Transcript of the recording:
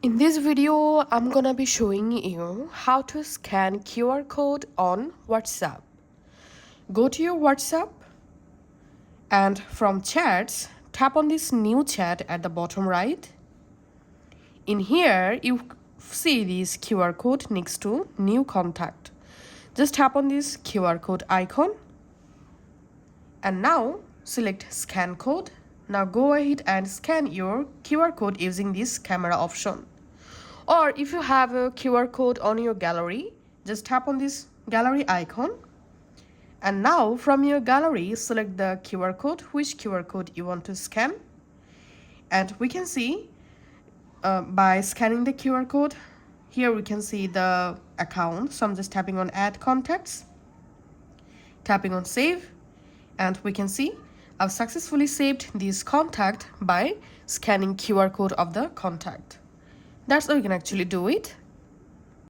In this video, I'm gonna be showing you how to scan QR code on WhatsApp. Go to your WhatsApp and from chats, tap on this new chat at the bottom right. In here, you see this QR code next to new contact. Just tap on this QR code icon and now select scan code. Now go ahead and scan your QR code using this camera option. Or if you have a QR code on your gallery, just tap on this gallery icon. And now from your gallery, select the QR code, which QR code you want to scan. And we can see by scanning the QR code, here we can see the account. So I'm just tapping on add contacts, tapping on save, and we can see I've successfully saved this contact by scanning QR code of the contact. That's how you can actually do it.